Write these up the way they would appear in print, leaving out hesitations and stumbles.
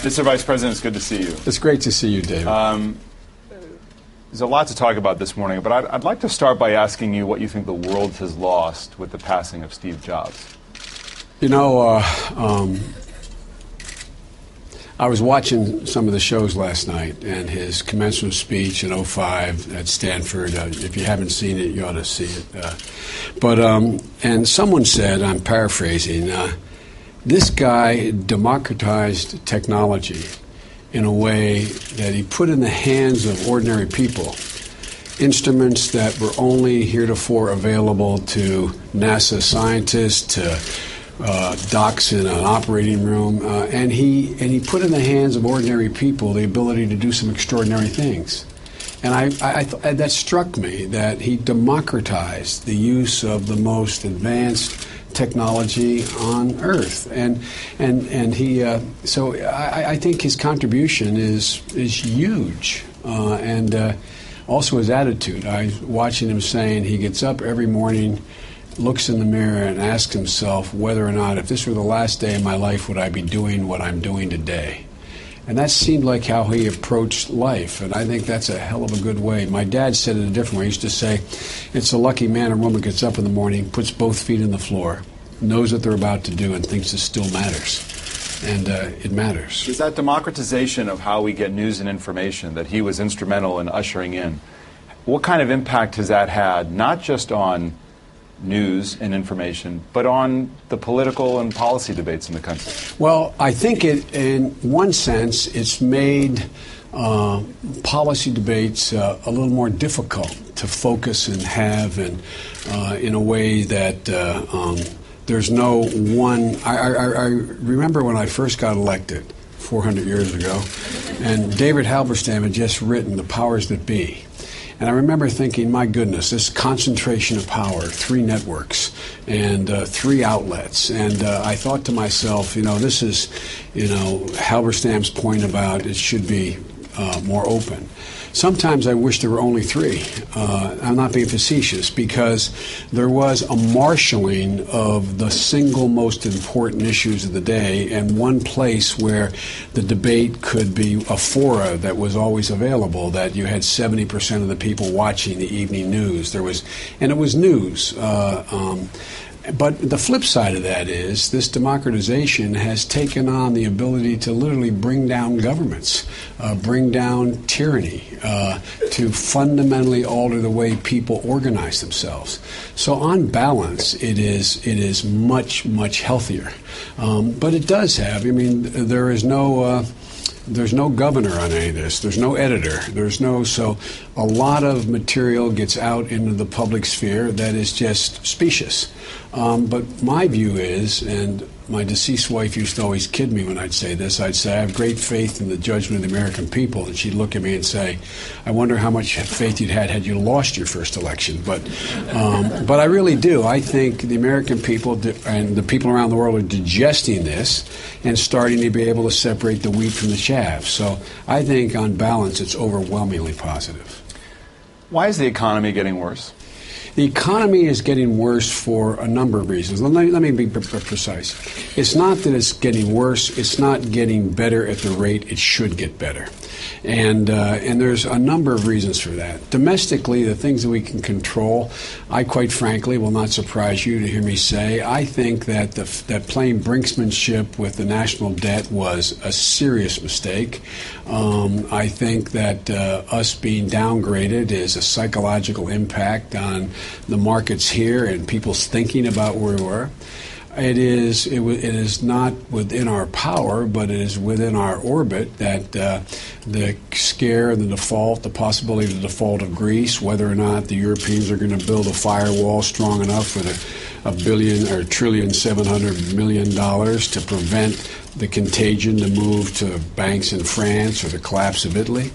Mr. Vice President, it's good to see you. It's great to see you, David. There's a lot to talk about this morning, but I'd like to start by asking you what you think the world has lost with the passing of Steve Jobs. You know, I was watching some of the shows last night, and his commencement speech in '05 at Stanford. If you haven't seen it, you ought to see it. And someone said, I'm paraphrasing, this guy democratized technology in a way that he put in the hands of ordinary people instruments that were only heretofore available to NASA scientists, to docs in an operating room, and he put in the hands of ordinary people the ability to do some extraordinary things. And that struck me, that he democratized the use of the most advanced technology on Earth, and he. So I think his contribution is huge, and also his attitude. I was watching him saying he gets up every morning, looks in the mirror and asks himself whether or not, if this were the last day of my life, would I be doing what I'm doing today? And that seemed like how he approached life, and I think that's a hell of a good way. My dad said it a different way. He used to say, it's a lucky man or woman gets up in the morning, puts both feet on the floor, knows what they're about to do, and thinks it still matters. And it matters. Is that democratization of how we get news and information that he was instrumental in ushering in, what kind of impact has that had, not just on news and information, but on the political and policy debates in the country? Well, I think in one sense, it's made policy debates a little more difficult to focus and have, and in a way that there's no one. I remember when I first got elected 400 years ago, and David Halberstam had just written The Powers That Be. And I remember thinking, my goodness, this concentration of power, 3 networks and 3 outlets. And I thought to myself, this is, Halberstam's point about it should be more open. Sometimes I wish there were only 3. I'm not being facetious, because there was a marshaling of the single most important issues of the day, and one place where the debate could be a fora that was always available, that you had 70% of the people watching the evening news. And it was news. But the flip side of that is this democratization has taken on the ability to literally bring down governments, bring down tyranny, to fundamentally alter the way people organize themselves. So on balance, it is much, much healthier. But it does have, there's no governor on any of this. There's no editor. So a lot of material gets out into the public sphere that is just specious. But my view is, and my deceased wife used to always kid me when I'd say this, I'd say, I have great faith in the judgment of the American people. And she'd look at me and say, I wonder how much faith you'd had you lost your first election. But I really do. I think the American people and the people around the world are digesting this and starting to be able to separate the wheat from the chaff. So I think on balance, it's overwhelmingly positive. Why is the economy getting worse? The economy is getting worse for a number of reasons. Let me be precise. It's not that it's getting worse. It's not getting better at the rate it should get better. And there's a number of reasons for that. Domestically, the things that we can control, I quite frankly will not surprise you to hear me say, I think that that playing brinksmanship with the national debt was a serious mistake. I think that us being downgraded is a psychological impact on the markets here and people's thinking about where we were. It is not within our power, but it is within our orbit that the scare and the default, the possibility of the default of Greece, whether or not the Europeans are going to build a firewall strong enough with $1 billion or $1.7 trillion to prevent the contagion to move to banks in France or the collapse of Italy.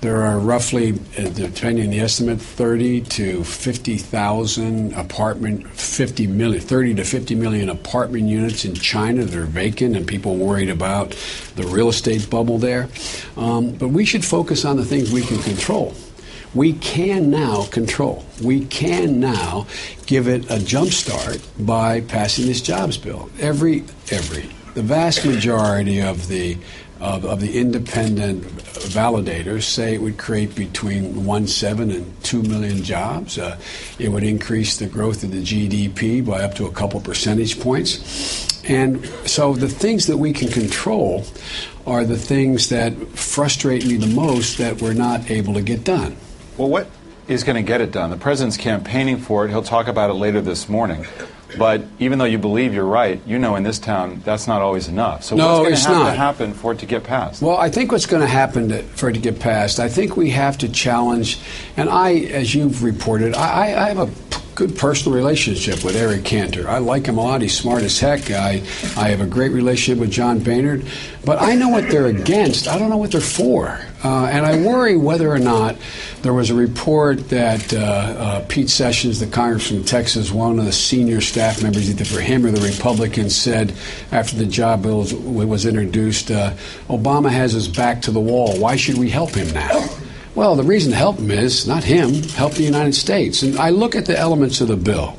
There are roughly, depending on the estimate, 30 to 50,000 30 to 50 million apartment units in China that are vacant, and people worried about the real estate bubble there. But we should focus on the things we can control. We can now control. We can now give it a jump start by passing this jobs bill. The vast majority of the of the independent validators say it would create between 1.7 and 2 million jobs. It would increase the growth of the GDP by up to a couple percentage points. And so the things that we can control are the things that frustrate me the most that we're not able to get done. Well, what is going to get it done? The president's campaigning for it. He'll talk about it later this morning. But even though you believe you're right, you know in this town that's not always enough. So no, what's it's going to have not. to happen for it to get passed? Well, I think what's going to happen for it to get passed, I think we have to challenge, and as you've reported, I have a good personal relationship with Eric Cantor. I like him a lot. He's smart as heck. I have a great relationship with John Boehner. But I know what they're against. I don't know what they're for. And I worry whether or not there was a report that Pete Sessions, the congressman from Texas, one of the senior staff members, either for him or the Republicans, said after the job bill was introduced, Obama has his back to the wall. Why should we help him now? Well, the reason to help him is, not him, help the United States. And I look at the elements of the bill.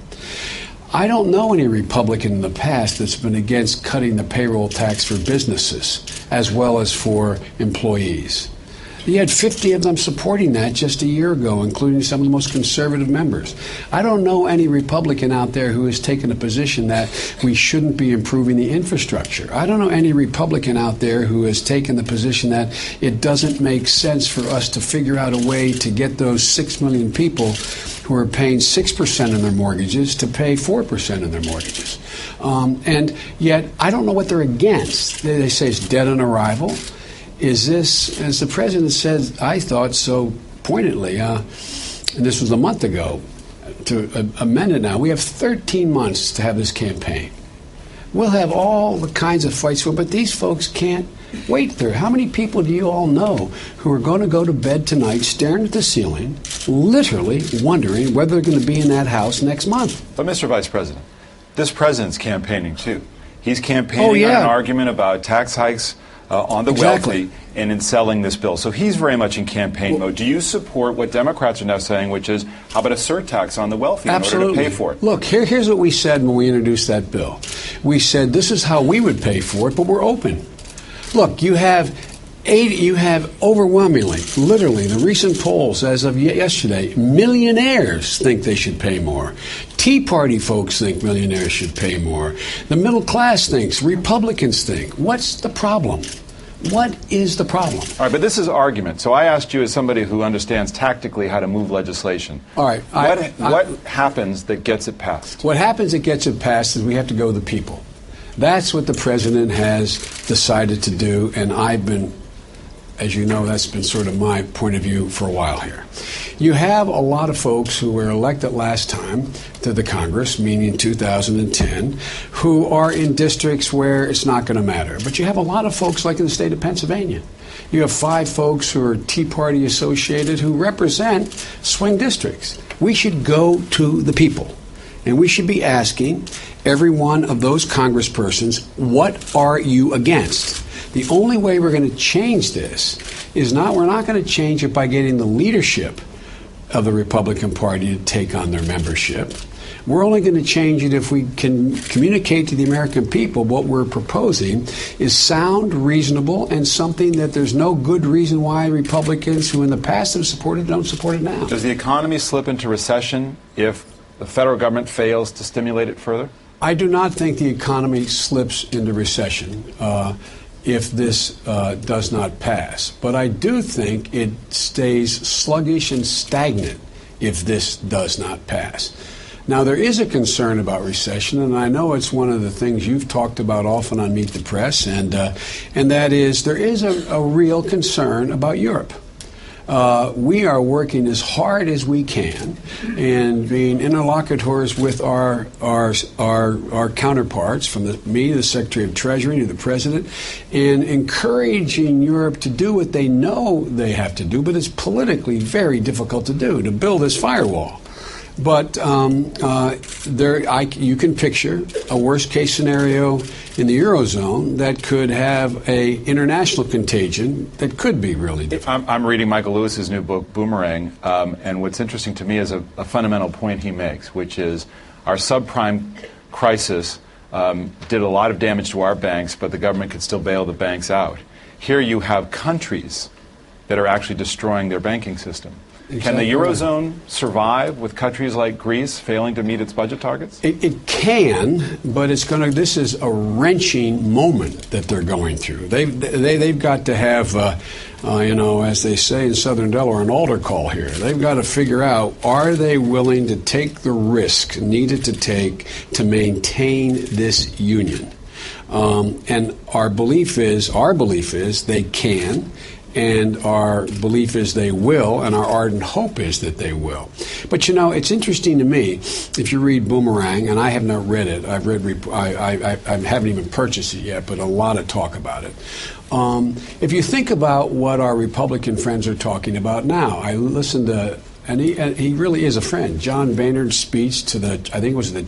I don't know any Republican in the past that's been against cutting the payroll tax for businesses as well as for employees. You had 50 of them supporting that just a year ago, including some of the most conservative members. I don't know any Republican out there who has taken a position that we shouldn't be improving the infrastructure. I don't know any Republican out there who has taken the position that it doesn't make sense for us to figure out a way to get those 6 million people who are paying 6% in their mortgages to pay 4% in their mortgages. And yet, I don't know what they're against. They say it's dead on arrival. Is this, as the president said, I thought so pointedly, and this was a month ago, to amend it now, we have 13 months to have this campaign. We'll have all the kinds of fights, but these folks can't wait there. How many people do you all know who are going to go to bed tonight staring at the ceiling, literally wondering whether they're going to be in that house next month? But, Mr. Vice President, this president's campaigning, too. He's campaigning on an argument about tax hikes on the wealthy and in selling this bill. So he's very much in campaign mode. Do you support what Democrats are now saying, which is, how about a surtax on the wealthy in order to pay for it? Look, here's what we said when we introduced that bill. We said this is how we would pay for it, but we're open. Look, you have overwhelmingly, literally, the recent polls as of yesterday, millionaires think they should pay more. Tea Party folks think millionaires should pay more. The middle class thinks. Republicans think. What's the problem? What is the problem? All right, but this is argument. So I asked you as somebody who understands tactically how to move legislation. All right. What happens that gets it passed? What happens that gets it passed is we have to go to the people. That's what the president has decided to do, and I've been, as you know, that's been sort of my point of view for a while here. You have a lot of folks who were elected last time to the Congress, meaning 2010, who are in districts where it's not going to matter. But you have a lot of folks like in the state of Pennsylvania. You have 5 folks who are Tea Party associated who represent swing districts. We should go to the people, and we should be asking every one of those congresspersons, what are you against? The only way we're going to change this is we're not going to change it by getting the leadership of the Republican Party to take on their membership. We're only going to change it if we can communicate to the American people what we're proposing is sound, reasonable, and something that there's no good reason why Republicans who in the past have supported don't support it now. Does the economy slip into recession if the federal government fails to stimulate it further? I do not think the economy slips into recession if this does not pass. But I do think it stays sluggish and stagnant if this does not pass. Now, there is a concern about recession, and I know it's one of the things you've talked about often on Meet the Press, and that is there is a real concern about Europe. We are working as hard as we can and being interlocutors with our counterparts, from me, the Secretary of Treasury, to the President, and encouraging Europe to do what they know they have to do, but it's politically very difficult to do, to build this firewall. But you can picture a worst-case scenario in the Eurozone that could have an international contagion that could be really difficult. I'm reading Michael Lewis's new book, Boomerang, and what's interesting to me is a fundamental point he makes, which is our subprime crisis did a lot of damage to our banks, but the government could still bail the banks out. Here you have countries that are actually destroying their banking system. Exactly. Can the Eurozone survive with countries like Greece failing to meet its budget targets? It can, but it's going to. This is a wrenching moment that they're going through. They've got to have, as they say in Southern Delaware, an altar call here. They've got to figure out: are they willing to take the risk needed to take to maintain this union? And our belief is they can. And our belief is they will, and our ardent hope is that they will. But it's interesting to me if you read Boomerang, and I have not read it. I haven't even purchased it yet, but a lot of talk about it. If you think about what our Republican friends are talking about now, I listened to, and he really is a friend, John Boehner's speech to I think it was the